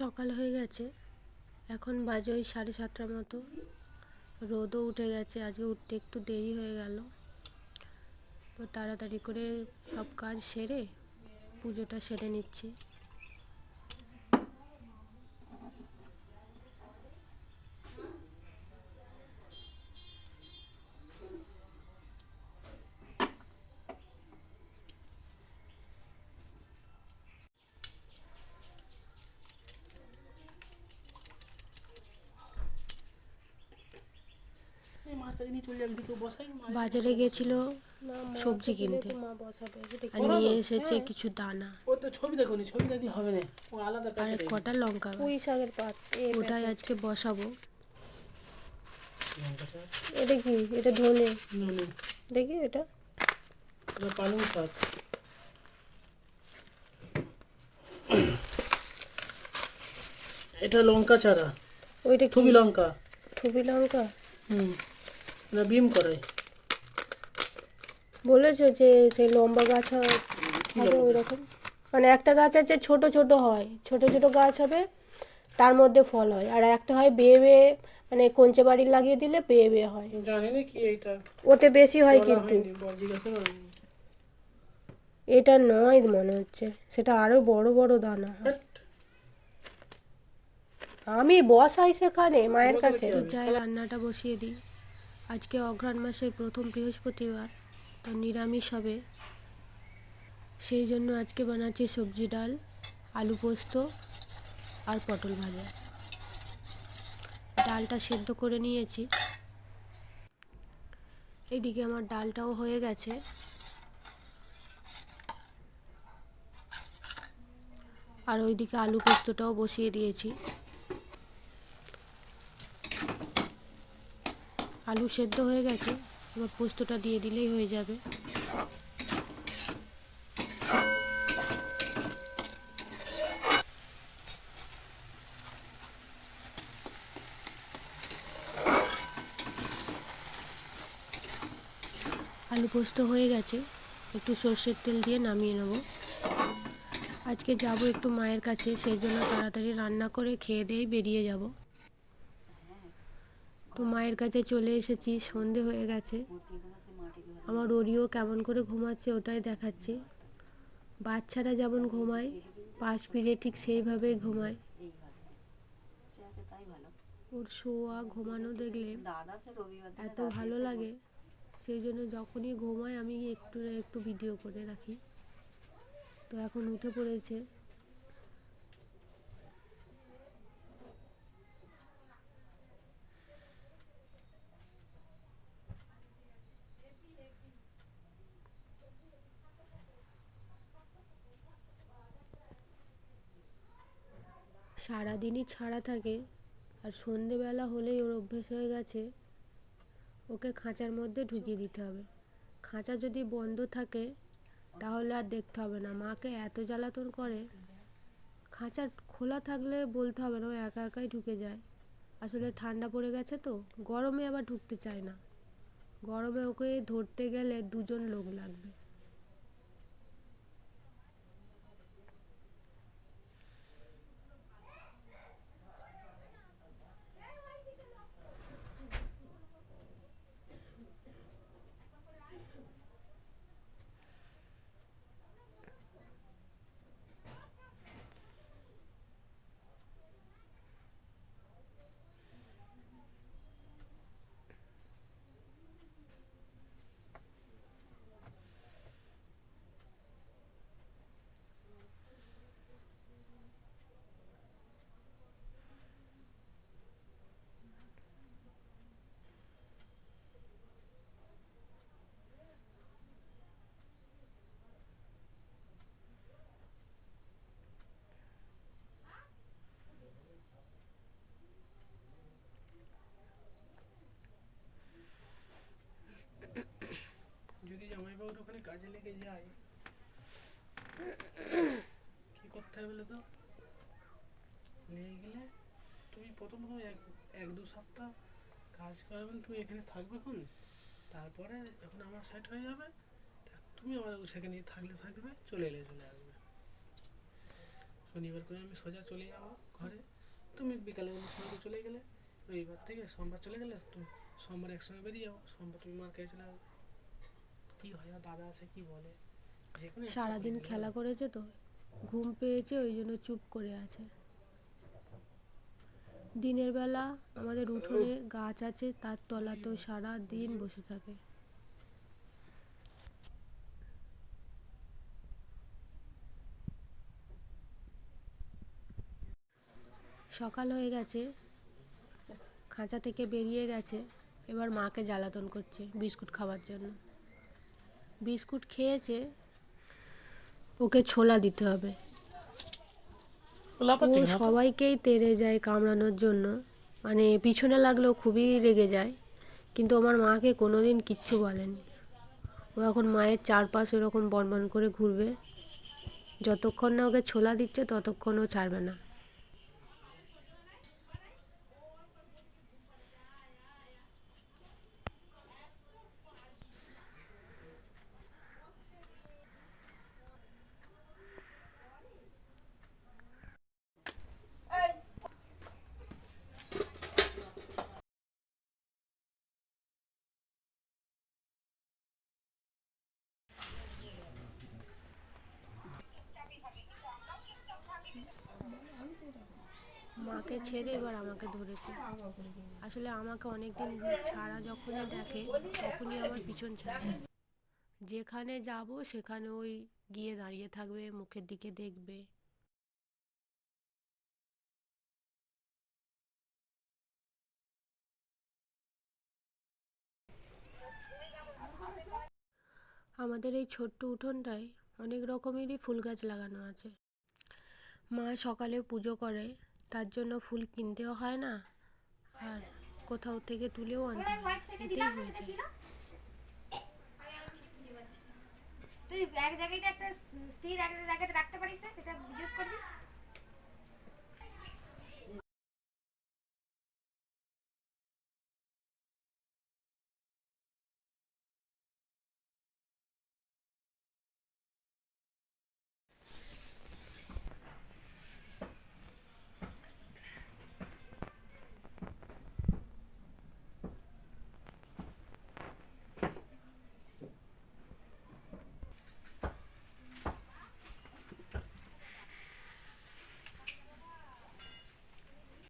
সকাল হয়ে গেছে, এখন বাজে ওই 7:30টার মতো। রোদও উঠে গেছে, আজকে উঠতে একটু দেরি হয়ে গেল। তো তাড়াতাড়ি করে সব কাজ সেরে পুজোটা সেরে নিচ্ছি। বাজারে গেছিল সবজি কিনতে, আর নিয়ে এসেছে কিছু দানা আর কটা লঙ্কা গাছ। ওটাই আজকে বসাবো। এটা কি? এটা ধনে, দেখি এটা পালং শাক। এটা লঙ্কা চারা। ওইটা থুবি লঙ্কা। থুবি লঙ্কা। না বিম করে বলেছো যে সেই লম্বা গাছ হবে ওই রকম, মানে একটা গাছ আছে ছোট ছোট হয়, ছোট ছোট গাছ হবে, তার মধ্যে ফল হয়, আর একটা হয় বেয়ে বেয়ে, মানে কঞ্চে বাড়ি লাগিয়ে দিলে বেয়ে বেয়ে হয়। জানি না কি এইটা, ওতে বেশি হয় কিন্তু এটা নয় মনে হচ্ছে, সেটা আরো বড় বড় দানা হয়। আমি বসাই সেখানে মায়ের কাছে। তো যাই রান্নাটা বসিয়ে দিই। আজকে অঘ্রাণ মাসের প্রথম বৃহস্পতিবার, তো নিরামিষ হবে, সেই জন্য আজকে বানাচ্ছি সবজি ডাল, আলু পোস্ত আর পটল ভাজা। ডালটা সেদ্ধ করে নিয়েছি, এদিকে আমার ডালটাও হয়ে গেছে। আর ওইদিকে আলু পোস্তটাও বসিয়ে দিয়েছি। আলু সেদ্ধ হয়ে গেছে, এবার পোস্তটা দিয়ে দিলেই হয়ে যাবে। আলু পোস্ত হয়ে গেছে, একটু সর্ষের তেল দিয়ে নামিয়ে নেব। আজকে যাব একটু মায়ের কাছে, সেই জন্য তাড়াতাড়ি রান্না করে খেয়ে দিয়েই বেরিয়ে যাব। তো মায়ের কাছে চলে এসেছি, সন্ধে হয়ে গেছে। আমার ওরিও কেমন করে ঘুমাচ্ছে ওটাই দেখাচ্ছি। বাচ্চারা যেমন ঘুমায় পাশ ফিরে ঠিক সেইভাবেই ঘুমায়। ওর শোয়া ঘুমানো দেখলে এত ভালো লাগে, সেই জন্য যখনই ঘুমায় আমি একটু একটু ভিডিও করে রাখি। তো এখন উঠে পড়েছে। সারাদিনই ছাড়া থাকে, আর সন্ধেবেলা হলেই ওর অভ্যেস হয়ে গেছে ওকে খাঁচার মধ্যে ঢুকিয়ে দিতে হবে। খাঁচা যদি বন্ধ থাকে তাহলে আর দেখতে হবে না, মাকে এত জ্বালাতন করে। খাঁচা খোলা থাকলে বলতে হবে না, ও একা একাই ঢুকে যায়। আসলে ঠান্ডা পড়ে গেছে তো, গরমে আবার ঢুকতে চায় না। গরমে ওকে ধরতে গেলে দুজন লোক লাগবে। যদি জামাইবাবুর ওখানে কাজে লেগে যায় কি করতে হবে বলে তো, লেগে গেলে তুমি প্রথম এক দু সপ্তাহ কাজ করবেন, তুমি এখানে থাকবে এখন, তারপরে যখন আমার সেট হয়ে যাবে তুমি আমার সেখানে থাকলে থাকবে, চলে এলে চলে আসবে। শনিবার করে আমি সোজা চলে যাবো ঘরে, তুমি বিকালে অন্য সময় চলে গেলে, রবিবার থেকে সোমবার চলে গেলে, তুমি সোমবার একসঙ্গে বেরিয়ে যাবো, সোমবার তুমি মার কাছে চলে আসবে। কী হয়, আর দাদা আছে কি বলে, যে কোনো একটা করে সারাদিন নিলে খেলা হলো। করেছে তো, ঘুম পেয়েছে, ওই জন্য চুপ করে আছে। দিনের বেলা আমাদের উঠোনে গাছ আছে, তার তলাতেও সারা দিন বসে থাকে। সকাল হয়ে গেছে, খাঁচা থেকে বেরিয়ে গেছে, এবার মাকে জ্বালাতন করছে বিস্কুট খাওয়ার জন্য। বিস্কুট খেয়েছে, ওকে ছোলা দিতে হবে। ও লাফাচ্ছে কেন তো? সবাইকেই তেড়ে যায় কামড়ানোর জন্য, মানে পিছনে লাগলেও খুবই রেগে যায়, কিন্তু আমার মাকে কোনোদিন কিচ্ছু বলেনি। ও এখন মায়ের চারপাশ এরকম বনবন করে ঘুরবে, যতক্ষণ না ওকে ছোলা দিচ্ছে ততক্ষণ ও ছাড়বে না। মাকে ছেড়ে এবার আমাকে ধরেছে। আসলে আমাকে অনেকদিন ছাড়া যখনই দেখে তখনই আমার পিছন ছাড়ে। যেখানে যাব সেখানে ওই গিয়ে দাঁড়িয়ে থাকবে, মুখের দিকে দেখবে। আমাদের এই ছোট্ট উঠোনটায় অনেক রকমেরই ফুল গাছ লাগানো আছে। মা সকালে পুজো করে, তার জন্য ফুল কিনতেও হয় না, আর কোথাও থেকে তুলেও আনতে হয় না, এতেই হয়ে যায়। তুই এক জায়গায় একটা স্থির এক জায়গাতে রাখতে পারিস না, সেটা ইউজ করবি।